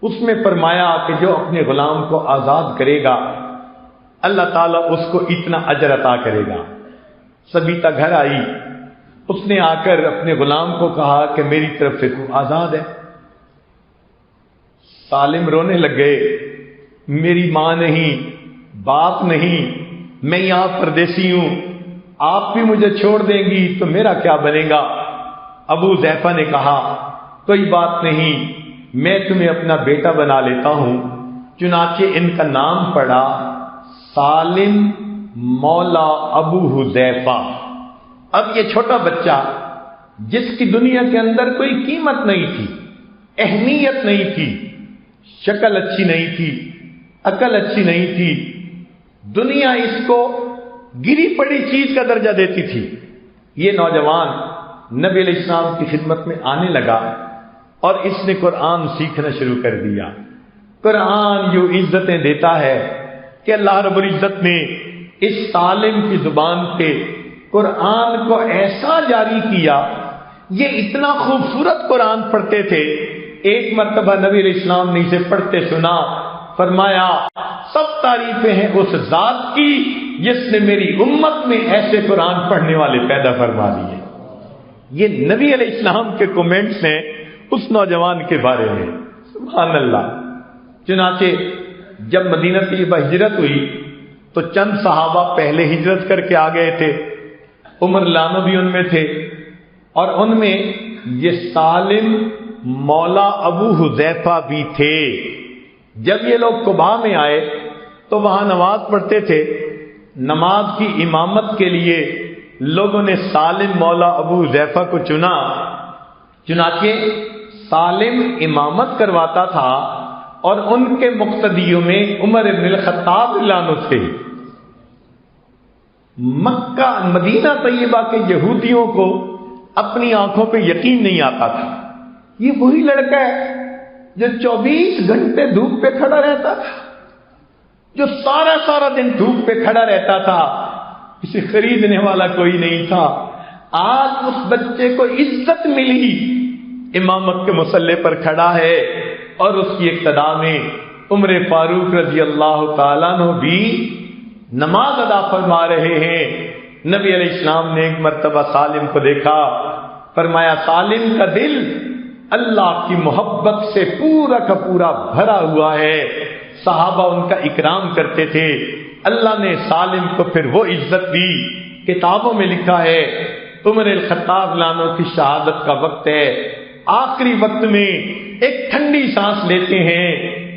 اس میں فرمایا کہ جو اپنے غلام کو آزاد کرے گا اللہ تعالیٰ اس کو اتنا اجر عطا کرے گا. سبیتا گھر آئی. اس نے آ کر اپنے غلام کو کہا کہ میری طرف سے تو آزاد ہے. سالم رونے لگ گئے. میری ماں نہیں، باپ نہیں، میں یہاں پردیسی ہوں، آپ بھی مجھے چھوڑ دیں گی تو میرا کیا بنے گا؟ ابو حذیفہ نے کہا کوئی بات نہیں، میں تمہیں اپنا بیٹا بنا لیتا ہوں. چنانچہ ان کا نام پڑا سالم مولا ابو حذیفہ. اب یہ چھوٹا بچہ جس کی دنیا کے اندر کوئی قیمت نہیں تھی، اہمیت نہیں تھی، شکل اچھی نہیں تھی، عقل اچھی نہیں تھی، دنیا اس کو گری پڑی چیز کا درجہ دیتی تھی، یہ نوجوان نبی علیہ السلام کی خدمت میں آنے لگا اور اس نے قرآن سیکھنا شروع کر دیا. قرآن یوں عزتیں دیتا ہے کہ اللہ رب العزت نے اس سالم کی زبان پہ قرآن کو ایسا جاری کیا. یہ اتنا خوبصورت قرآن پڑھتے تھے. ایک مرتبہ نبی علیہ السلام نے اسے پڑھتے سنا. فرمایا سب تعریفیں ہیں اس ذات کی جس نے میری امت میں ایسے قرآن پڑھنے والے پیدا فرما دیے. یہ نبی علیہ السلام کے کومنٹس ہیں اس نوجوان کے بارے میں. سبحان اللہ. چنانچہ جب مدینہ طیبہ ہجرت ہوئی تو چند صحابہ پہلے ہجرت کر کے آ گئے تھے. عمر لانو بھی ان میں تھے اور ان میں یہ سالم مولا ابو حذیفہ بھی تھے. جب یہ لوگ قباء میں آئے تو وہاں نماز پڑھتے تھے. نماز کی امامت کے لیے لوگوں نے سالم مولا ابو حذیفہ کو چنا. چنانچہ سالم امامت کرواتا تھا اور ان کے مقتدیوں میں عمر بن الخطاب رضی اللہ عنہ تھے. مکہ مدینہ طیبہ کے یہودیوں کو اپنی آنکھوں پہ یقین نہیں آتا تھا. یہ وہی لڑکا ہے جو 24 گھنٹے دھوپ پہ کھڑا رہتا تھا، جو سارا دن دھوپ پہ کھڑا رہتا تھا، اسے خریدنے والا کوئی نہیں تھا. آج اس بچے کو عزت ملی، امامت کے مصلی پر کھڑا ہے اور اس کی اقتداء میں عمر فاروق رضی اللہ تعالیٰ عنہ بھی نماز ادا فرما رہے ہیں. نبی علیہ السلام نے ایک مرتبہ سالم کو دیکھا. فرمایا سالم کا دل اللہ کی محبت سے پورا کا پورا بھرا ہوا ہے. صحابہ ان کا اکرام کرتے تھے. اللہ نے سالم کو پھر وہ عزت دی. کتابوں میں لکھا ہے عمر الخطاب لانو کی شہادت کا وقت ہے. آخری وقت میں ایک ٹھنڈی سانس لیتے ہیں.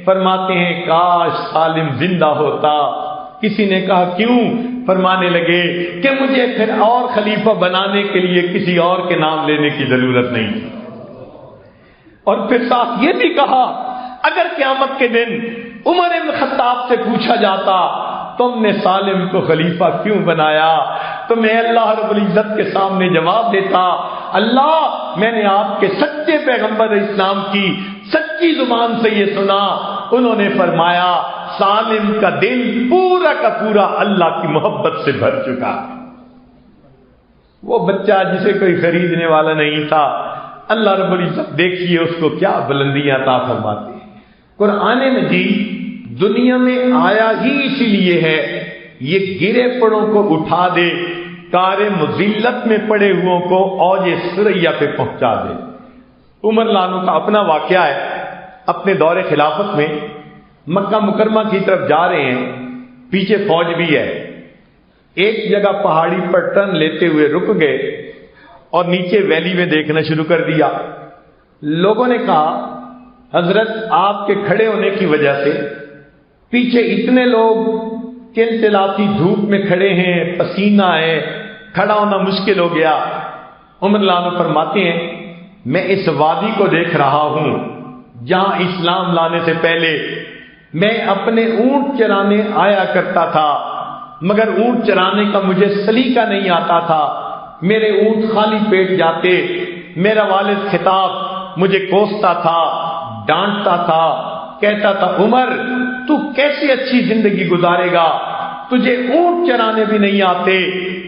فرماتے ہیں کاش سالم زندہ ہوتا. کسی نے کہا کیوں؟ فرمانے لگے کہ مجھے پھر اور خلیفہ بنانے کے لیے کسی اور کے نام لینے کی ضرورت نہیں. اور پھر ساتھ یہ بھی کہا اگر قیامت کے دن عمر بن خطاب سے پوچھا جاتا تم نے سالم کو خلیفہ کیوں بنایا تو میں اللہ رب العزت کے سامنے جواب دیتا اللہ میں نے آپ کے سچے پیغمبر اسلام کی سچی زبان سے یہ سنا. انہوں نے فرمایا سالم کا دل پورا کا پورا اللہ کی محبت سے بھر چکا. وہ بچہ جسے کوئی خریدنے والا نہیں تھا، اللہ رب العزت دیکھیے اس کو کیا بلندیاں عطا فرماتے ہیں. قرآن مجید دنیا میں آیا ہی اسی لیے ہے یہ گرے پڑوں کو اٹھا دے، کار مذلت میں پڑے ہوئوں کو اوج ثریا پہ پہنچا دے. عمر لانو کا اپنا واقعہ ہے. اپنے دور خلافت میں مکہ مکرمہ کی طرف جا رہے ہیں، پیچھے فوج بھی ہے. ایک جگہ پہاڑی پر ٹرن لیتے ہوئے رک گئے اور نیچے ویلی میں دیکھنا شروع کر دیا. لوگوں نے کہا حضرت آپ کے کھڑے ہونے کی وجہ سے پیچھے اتنے لوگ چلچلاتی دھوپ میں کھڑے ہیں، پسینہ ہے، کھڑا ہونا مشکل ہو گیا۔ عمر رضی اللہ عنہ فرماتے ہیں میں اس وادی کو دیکھ رہا ہوں جہاں اسلام لانے سے پہلے میں اپنے اونٹ چرانے آیا کرتا تھا، مگر اونٹ چرانے کا مجھے سلیقہ نہیں آتا تھا، میرے اونٹ خالی پیٹ جاتے، میرا والد خطاب مجھے کوستا تھا، ڈانٹتا تھا، کہتا تھا عمر تو کیسی اچھی زندگی گزارے گا، تجھے اونٹ چرانے بھی نہیں آتے۔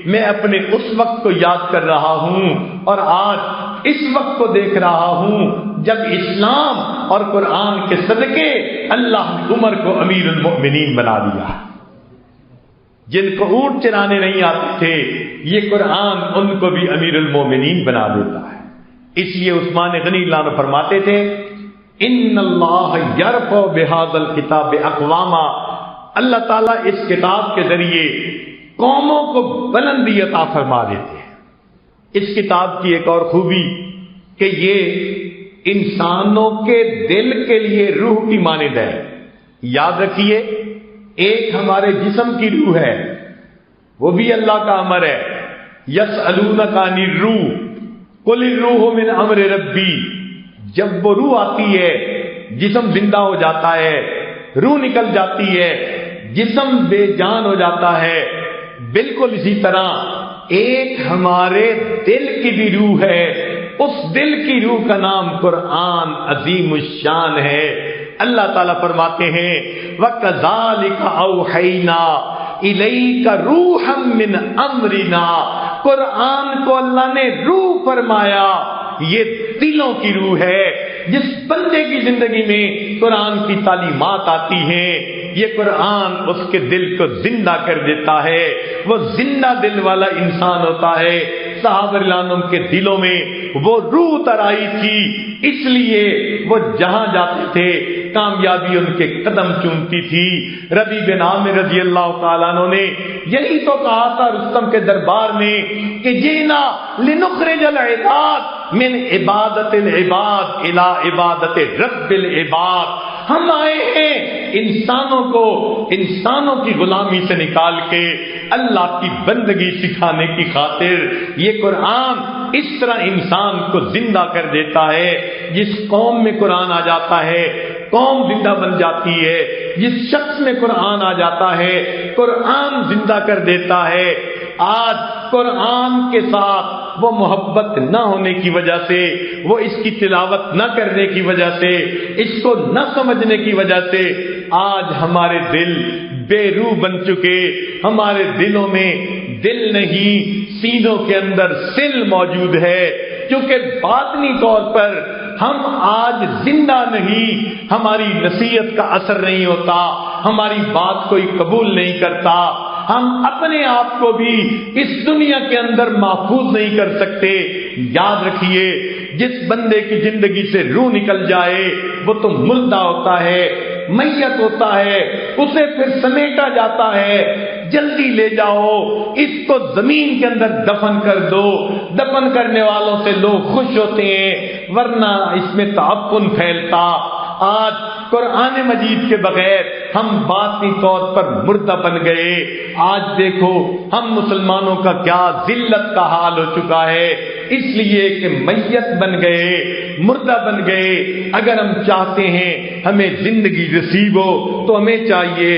میں اپنے اس وقت کو یاد کر رہا ہوں اور آج اس وقت کو دیکھ رہا ہوں جب اسلام اور قرآن کے صدقے اللہ نے عمر کو امیر المؤمنین بنا دیا۔ جن کو اونٹ چرانے نہیں آتے تھے، یہ قرآن ان کو بھی امیر المؤمنین بنا دیتا ہے۔ اس لیے عثمان غنی اللہ عنہ فرماتے تھے ان اللہ یرفع بہذا الکتاب اقواما، اللہ تعالیٰ اس کتاب کے ذریعے قوموں کو بلندی عطا فرما دیتے ہیں۔ اس کتاب کی ایک اور خوبی کہ یہ انسانوں کے دل کے لیے روح کی مانند ہے۔ یاد رکھیے ایک ہمارے جسم کی روح ہے، وہ بھی اللہ کا امر ہے، یسألونک عن الروح قل الروح من امر ربی، جب وہ روح آتی ہے جسم زندہ ہو جاتا ہے، روح نکل جاتی ہے، جسم بے جان ہو جاتا ہے۔ بالکل اسی طرح ایک ہمارے دل کی بھی روح ہے، اس دل کی روح کا نام قرآن عظیم الشان ہے۔ اللہ تعالیٰ فرماتے ہیں وَكَذَلِكَ أَوْحَيْنَا إِلَيْكَ رُوحًا مِّنْ أَمْرِنَا، قرآن کو اللہ نے روح فرمایا، یہ دلوں کی روح ہے۔ جس بندے کی زندگی میں قرآن کی تعلیمات آتی ہیں، یہ قرآن اس کے دل کو زندہ کر دیتا ہے، وہ زندہ دل والا انسان ہوتا ہے۔ صحابہ رضی اللہ عنہم کے دلوں میں وہ روح اتر آئی تھی، اس لیے وہ جہاں جاتے تھے کامیابی ان کے قدم چومتی تھی۔ ربیع بن عامر رضی اللہ تعالیٰ عنہ نے یہی تو کہا تھا رستم کے دربار میں کہ جینا لنخرج العباد من عبادت العباد الى عبادت رب العباد، ہم آئے ہیں انسانوں کی غلامی سے نکال کے اللہ کی بندگی سکھانے کی خاطر۔ یہ قرآن اس طرح انسان کو زندہ کر دیتا ہے، جس قوم میں قرآن آ جاتا ہے قوم زندہ بن جاتی ہے، جس شخص میں قرآن آ جاتا ہے قرآن زندہ کر دیتا ہے۔ آج قرآن کے ساتھ وہ محبت نہ ہونے کی وجہ سے، وہ اس کی تلاوت نہ کرنے کی وجہ سے، اس کو نہ سمجھنے کی وجہ سے آج ہمارے دل بے روح بن چکے۔ ہمارے دلوں میں دل نہیں، سینوں کے اندر سل موجود ہے، کیونکہ باطنی طور پر ہم آج زندہ نہیں، ہماری نصیحت کا اثر نہیں ہوتا، ہماری بات کوئی قبول نہیں کرتا، ہم اپنے آپ کو بھی اس دنیا کے اندر محفوظ نہیں کر سکتے۔ یاد رکھیے جس بندے کی زندگی سے روح نکل جائے وہ تو مردہ ہوتا ہے، میت ہوتا ہے، اسے پھر سمیٹا جاتا ہے۔ جلدی لے جاؤ، اس کو زمین کے اندر دفن کر دو۔ دفن کرنے والوں سے لوگ خوش ہوتے ہیں، ورنہ اس میں تعفن پھیلتا۔ آج قرآن مجید کے بغیر ہم باطنی طور پر مردہ بن گئے۔ آج دیکھو ہم مسلمانوں کا کیا ذلت کا حال ہو چکا ہے، اس لیے کہ میت بن گئے، مردہ بن گئے۔ اگر ہم چاہتے ہیں ہمیں زندگی نصیب ہو تو ہمیں چاہیے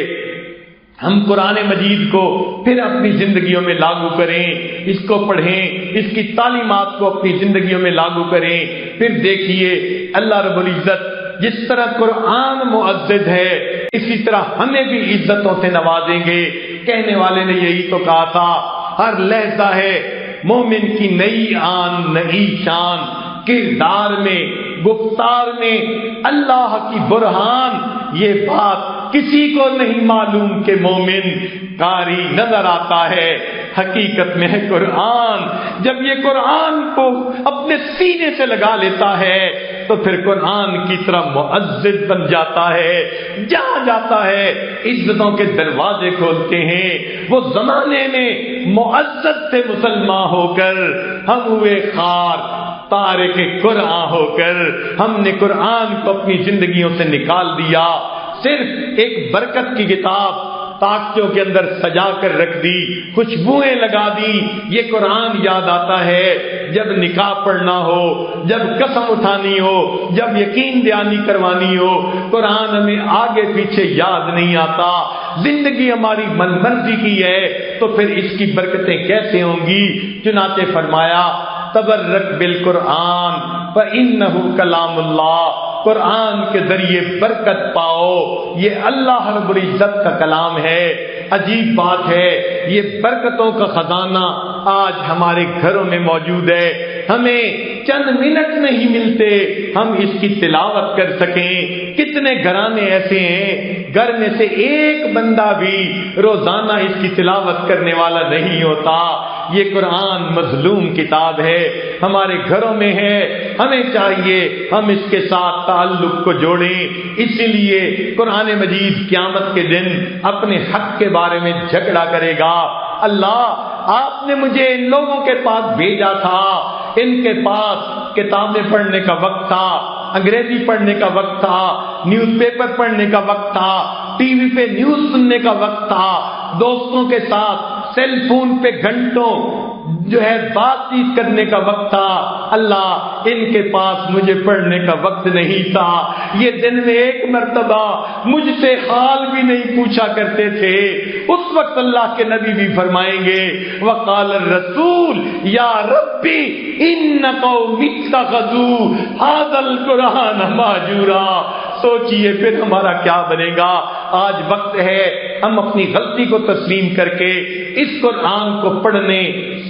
ہم قرآن مجید کو پھر اپنی زندگیوں میں لاگو کریں، اس کو پڑھیں، اس کی تعلیمات کو اپنی زندگیوں میں لاگو کریں۔ پھر دیکھیے اللہ رب العزت جس طرح قرآن معزز ہے اسی طرح ہمیں بھی عزتوں سے نوازیں گے۔ کہنے والے نے یہی تو کہا تھا، ہر لہجہ ہے مومن کی نئی آن نئی شان، کردار میں گفتار میں اللہ کی برہان۔ یہ بات کسی کو نہیں معلوم کہ مومن قاری نظر آتا ہے، حقیقت میں ہے قرآن۔ جب یہ قرآن کو اپنے سینے سے لگا لیتا ہے تو پھر قرآن کی طرح معزز بن جاتا ہے، جہاں جاتا ہے عزتوں کے دروازے کھولتے ہیں۔ وہ زمانے میں معزز سے مسلمان ہو کر ہم ہوئے خار، تارک قرآن ہو کر ہم نے قرآن کو اپنی زندگیوں سے نکال دیا۔ صرف ایک برکت کی کتاب طاقتوں کے اندر سجا کر رکھ دی، خوشبوئیں لگا دی۔ یہ قرآن یاد آتا ہے جب نکاح پڑھنا ہو، جب قسم اٹھانی ہو، جب یقین دہانی کروانی ہو۔ قرآن ہمیں آگے پیچھے یاد نہیں آتا۔ زندگی ہماری من مرضی کی ہے تو پھر اس کی برکتیں کیسے ہوں گی؟ چنانچہ فرمایا تبرک بالقرآن فإنہ کلام اللہ، قرآن کے ذریعے برکت پاؤ، یہ اللہ رب العزت کا کلام ہے۔ عجیب بات ہے، یہ برکتوں کا خزانہ آج ہمارے گھروں میں موجود ہے، ہمیں چند منٹ نہیں ملتے ہم اس کی تلاوت کر سکیں۔ کتنے گھرانے ایسے ہیں گھر میں سے ایک بندہ بھی روزانہ اس کی تلاوت کرنے والا نہیں ہوتا۔ یہ قرآن مظلوم کتاب ہے، ہمارے گھروں میں ہے، ہمیں چاہیے ہم اس کے ساتھ تعلق کو جوڑیں۔ اسی لیے قرآن مجید قیامت کے دن اپنے حق کے بارے میں جھگڑا کرے گا۔ اللہ آپ نے مجھے ان لوگوں کے پاس بھیجا تھا، ان کے پاس کتابیں پڑھنے کا وقت تھا، انگریزی پڑھنے کا وقت تھا، نیوز پیپر پڑھنے کا وقت تھا، ٹی وی پہ نیوز سننے کا وقت تھا، دوستوں کے ساتھ سیل فون پہ گھنٹوں بات چیت کرنے کا وقت تھا۔ اللہ ان کے پاس مجھے پڑھنے کا وقت نہیں تھا۔ یہ دن میں ایک مرتبہ مجھ سے حال بھی نہیں پوچھا کرتے تھے۔ اس وقت اللہ کے نبی بھی فرمائیں گے وقال الرسول یا ربی ان قوم اتخذوا ھذا القرآن مہجورا۔ سوچئے پھر ہمارا کیا بنے گا۔ آج وقت ہے ہم اپنی غلطی کو تسلیم کر کے اس قرآن کو پڑھنے،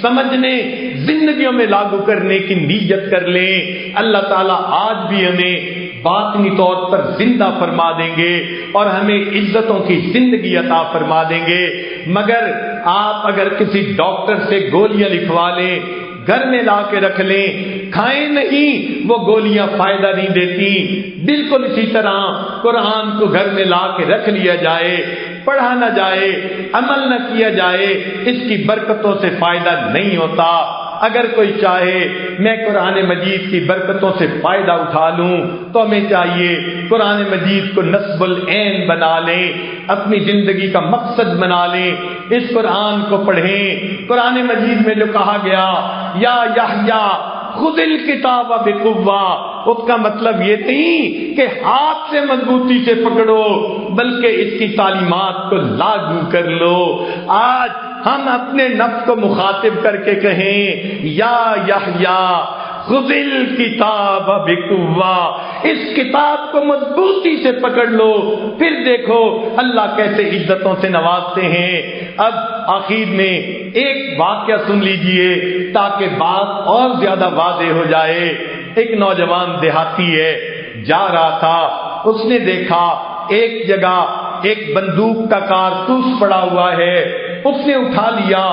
سمجھنے، زندگیوں میں لاگو کرنے کی نیت کر لیں۔ اللہ تعالیٰ آج بھی ہمیں باطنی طور پر زندہ فرما دیں گے اور ہمیں عزتوں کی زندگی عطا فرما دیں گے۔ مگر آپ اگر کسی ڈاکٹر سے گولیاں لکھوا لیں، گھر میں لا کے رکھ لیں، کھائیں نہیں، وہ گولیاں فائدہ نہیں دیتی۔ بالکل اسی طرح قرآن کو گھر میں لا کے رکھ لیا جائے، پڑھا نہ جائے، عمل نہ کیا جائے، اس کی برکتوں سے فائدہ نہیں ہوتا۔ اگر کوئی چاہے میں قرآن مجید کی برکتوں سے فائدہ اٹھا لوں تو ہمیں چاہیے قرآن مجید کو نصب العین بنا لیں، اپنی زندگی کا مقصد بنا لیں، اس قرآن کو پڑھیں۔ قرآن مجید میں جو کہا گیا یا یحییٰ خذ الکتاب بقوہ، اس کا مطلب یہ نہیں کہ ہاتھ سے مضبوطی سے پکڑو بلکہ اس کی تعلیمات کو لاگو کر لو۔ آج ہم اپنے نفس کو مخاطب کر کے کہیں یا یحییٰ خذ الکتاب بقوہ، اس کتاب کو مضبوطی سے پکڑ لو، پھر دیکھو اللہ کیسے عزتوں سے نوازتے ہیں۔ اب آخر میں ایک واقعہ سن لیجئے تاکہ بات اور زیادہ واضح ہو جائے۔ ایک نوجوان دیہاتی ہے، جا رہا تھا، اس نے دیکھا ایک جگہ ایک بندوق کا کارتوس پڑا ہوا ہے، اس نے اٹھا لیا،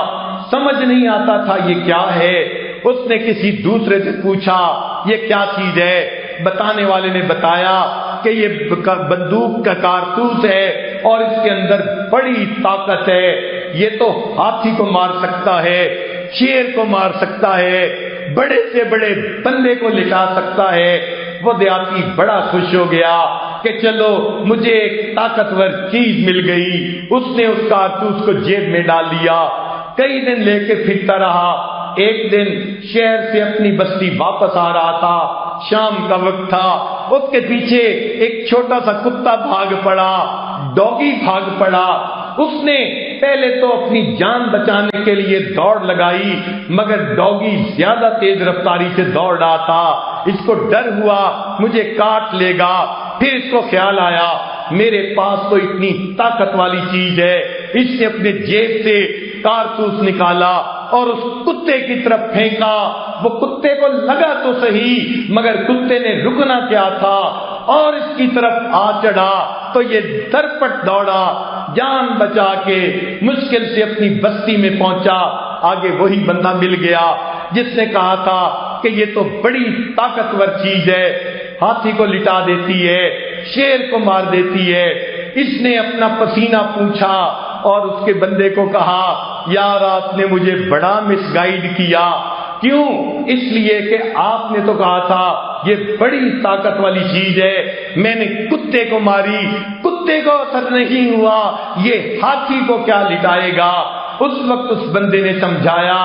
سمجھ نہیں آتا تھا یہ کیا ہے۔ اس نے کسی دوسرے سے پوچھا یہ کیا چیز ہے، بتانے والے نے بتایا کہ یہ بندوق کا کارتوس ہے اور اس کے اندر بڑی طاقت ہے، یہ تو ہاتھی کو مار سکتا ہے، شیر کو مار سکتا ہے، بڑے سے بڑے بندے کو لٹا سکتا ہے۔ وہ دیہاتی بڑا خوش ہو گیا کہ چلو مجھے ایک طاقتور چیز مل گئی۔ اس نے اس کارتوس کو جیب میں ڈال لیا، کئی دن لے کے پھرتا رہا۔ ایک دن شہر سے اپنی بستی واپس آ رہا تھا، شام کا وقت تھا، اس کے پیچھے ایک چھوٹا سا کتا بھاگ پڑا، ڈوگی بھاگ پڑا۔ اس نے پہلے تو اپنی جان بچانے کے لیے دوڑ لگائی، مگر ڈوگی زیادہ تیز رفتاری سے دوڑ رہا تھا، اس کو ڈر ہوا مجھے کاٹ لے گا۔ پھر اس کو خیال آیا میرے پاس تو اتنی طاقت والی چیز ہے۔ اس نے اپنے جیب سے کارتوس نکالا اور اس کتے کی طرف پھینکا۔ وہ کتے کو لگا تو صحیح مگر کتے نے رکنا کیا تھا اور اس کی طرف آ چڑھا تو یہ درپٹ دوڑا، جان بچا کے مشکل سے اپنی بستی میں پہنچا۔ آگے وہی بندہ مل گیا جس نے کہا تھا کہ یہ تو بڑی طاقتور چیز ہے، ہاتھی کو لٹا دیتی ہے، شیر کو مار دیتی ہے۔ اس نے اپنا پسینہ پوچھا اور اس کے بندے کو کہا یار آپ نے مجھے بڑا مس گائیڈ کیا۔ کیوں؟ اس لیے کہ آپ نے تو کہا تھا یہ بڑی طاقت والی چیز ہے، میں نے کتے کو ماری، کتے کتے کو اثر نہیں ہوا، یہ ہاتھی کو کیا لٹائے گا؟ اس وقت اس بندے نے سمجھایا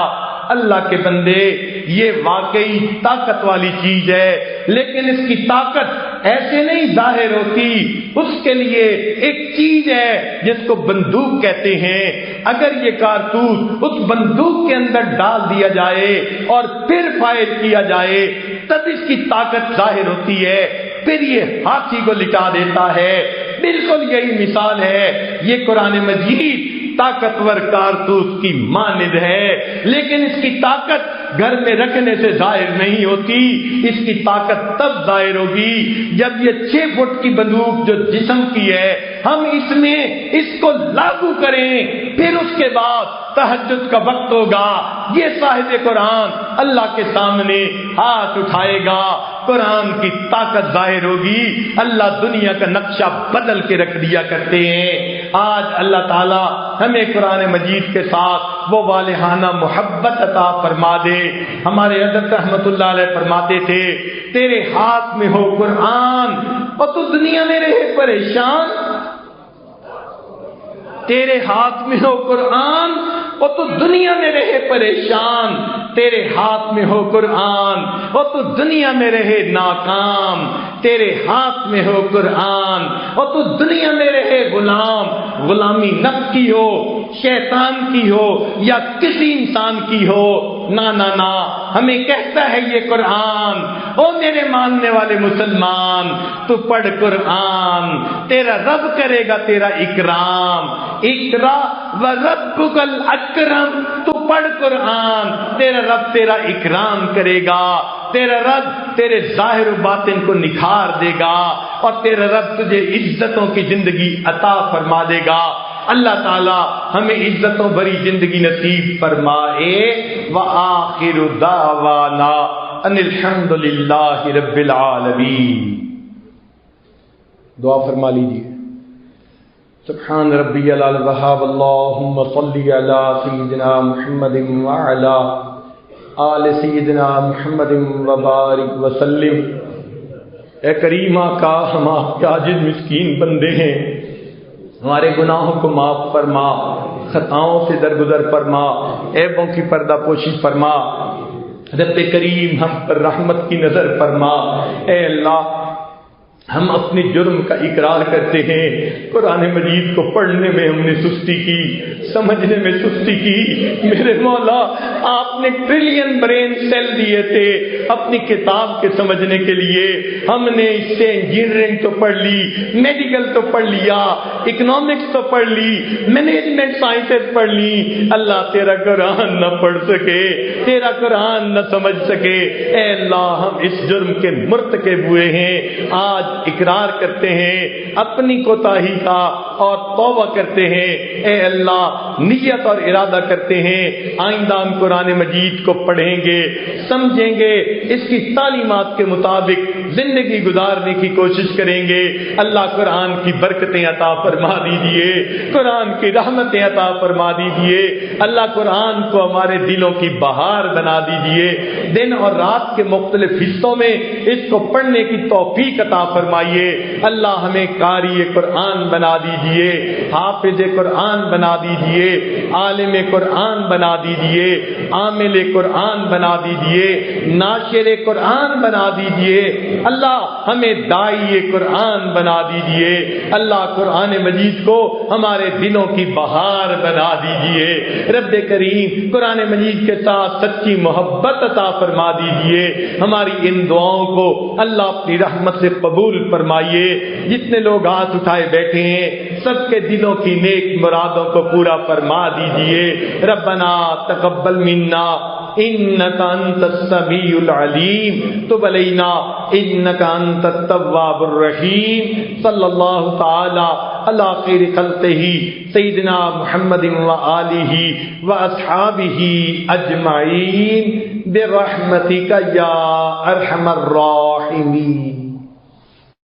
اللہ کے بندے یہ واقعی طاقت والی چیز ہے، لیکن اس کی طاقت ایسے نہیں ظاہر ہوتی، اس کے لیے ایک چیز ہے جس کو بندوق کہتے ہیں، اگر یہ کارتوس اس بندوق کے اندر ڈال دیا جائے اور پھر فائر کیا جائے تب اس کی طاقت ظاہر ہوتی ہے، پھر یہ ہاتھی کو لٹا دیتا ہے۔ بالکل یہی مثال ہے، یہ قرآن مجید طاقتور کارتوس کی مانند ہے، لیکن اس کی طاقت گھر میں رکھنے سے ظاہر نہیں ہوتی، اس کی طاقت تب ظاہر ہوگی جب یہ 6 فٹ کی بندوق جو جسم کی ہے ہم اس میں اس کو لاگو کریں، پھر اس کے بعد تہجد کا وقت ہوگا، یہ صاحب قرآن اللہ کے سامنے ہاتھ اٹھائے گا، قرآن کی طاقت ظاہر ہوگی۔ اللہ دنیا کا نقشہ بدل کے رکھ دیا کرتے ہیں۔ آج اللہ تعالی ہمیں قرآن مجید کے ساتھ وہ والہانہ محبت عطا فرما دے۔ ہمارے حضرت رحمت اللہ علیہ فرماتے تھے تیرے ہاتھ میں ہو قرآن اور تو دنیا میں رہے پریشان، تیرے ہاتھ میں ہو قرآن اور تو دنیا میں رہے پریشان، تیرے ہاتھ میں ہو قرآن اور تو دنیا میں رہے ناکام، تیرے ہاتھ میں ہو قرآن اور تو دنیا میں رہے غلام، غلامی نفس کی ہو، شیطان کی ہو یا کسی انسان کی ہو، نا نا نا، ہمیں کہتا ہے یہ قرآن، او میرے ماننے والے مسلمان تو پڑھ قرآن، تیرا رب کرے گا تیرا اکرام، اقرا وربک الاکرم، تو پڑھ قرآن، تیرا رب تیرا اکرام کرے گا، تیرا رب تیرے ظاہر و باطن کو نکھار دے گا اور تیرا رب تجھے عزتوں کی زندگی عطا فرما دے گا۔ اللہ تعالی ہمیں عزتوں بھری زندگی نصیب فرمائے۔ وآخر دعوانا ان الحمد للہ رب العالمین۔ دعا فرما لیجیے۔ سبحان ربی العلی الوہاب، اللہم صلی علی سیدنا محمد وعلی آل سیدنا محمد وبارک وسلم۔ اے کریم آقا، ہم آپ کے عاجز مسکین بندے ہیں، ہمارے گناہوں کو معاف فرما، خطاؤں سے درگزر فرما، عیبوں کی پردہ پوشی فرما۔ رب کریم ہم پر رحمت کی نظر فرما۔ اے اللہ، ہم اپنے جرم کا اقرار کرتے ہیں، قرآن مجید کو پڑھنے میں ہم نے سستی کی، سمجھنے میں سستی کی۔ میرے مولا، آپ نے ٹریلین برین سیل دیے تھے اپنی کتاب کے سمجھنے کے لیے، ہم نے اس سے انجینئرنگ تو پڑھ لی، میڈیکل تو پڑھ لیا، اکنامکس تو پڑھ لی، مینجمنٹ سائنسز پڑھ لی، اللہ تیرا قرآن نہ پڑھ سکے، تیرا قرآن نہ سمجھ سکے۔ اے اللہ، ہم اس جرم کے مرتکب ہوئے ہیں، آج اقرار کرتے ہیں اپنی کوتاہی کا اور توبہ کرتے ہیں۔ اے اللہ، نیت اور ارادہ کرتے ہیں آئندہ ہم قرآن مجید کو پڑھیں گے، سمجھیں گے، اس کی تعلیمات کے مطابق زندگی گزارنے کی کوشش کریں گے۔ اللہ قرآن کی برکتیں عطا فرما دیجیے، قرآن کی رحمتیں عطا فرما دیجیے۔ اللہ قرآن کو ہمارے دلوں کی بہار بنا دیجیے، دن اور رات کے مختلف حصوں میں اس کو پڑھنے کی توفیق عطا فرمائیے۔ اللہ ہمیں قاری قرآن بنا دیجیے، حافظ قرآن بنا دیجیے، عالم قرآن بنا دیجیے، عامل قرآن بنا دیجیے، ناشر قرآن بنا دیجیے۔ اللہ ہمیں داعی قرآن بنا دیجیے۔ اللہ قرآن مجید کو ہمارے دلوں کی بہار بنا دیجیے۔ رب کریم قرآن مجید کے ساتھ سچی محبت عطا فرما دیجیے۔ ہماری ان دعاؤں کو اللہ اپنی رحمت سے قبول فرمائیے۔ جتنے لوگ ہاتھ اٹھائے بیٹھے ہیں سب کے دلوں کی نیک مرادوں کو پورا فرما دیجیے۔ ربنا تقبل منا انک انت السمیع العلیم، تب علینا انک انت التواب الرحیم۔ صلی اللہ تعالی علی خیر خلقہ سیدنا محمد وآلہ واصحابہ اجمعین برحمتک یا ارحم الراحمین۔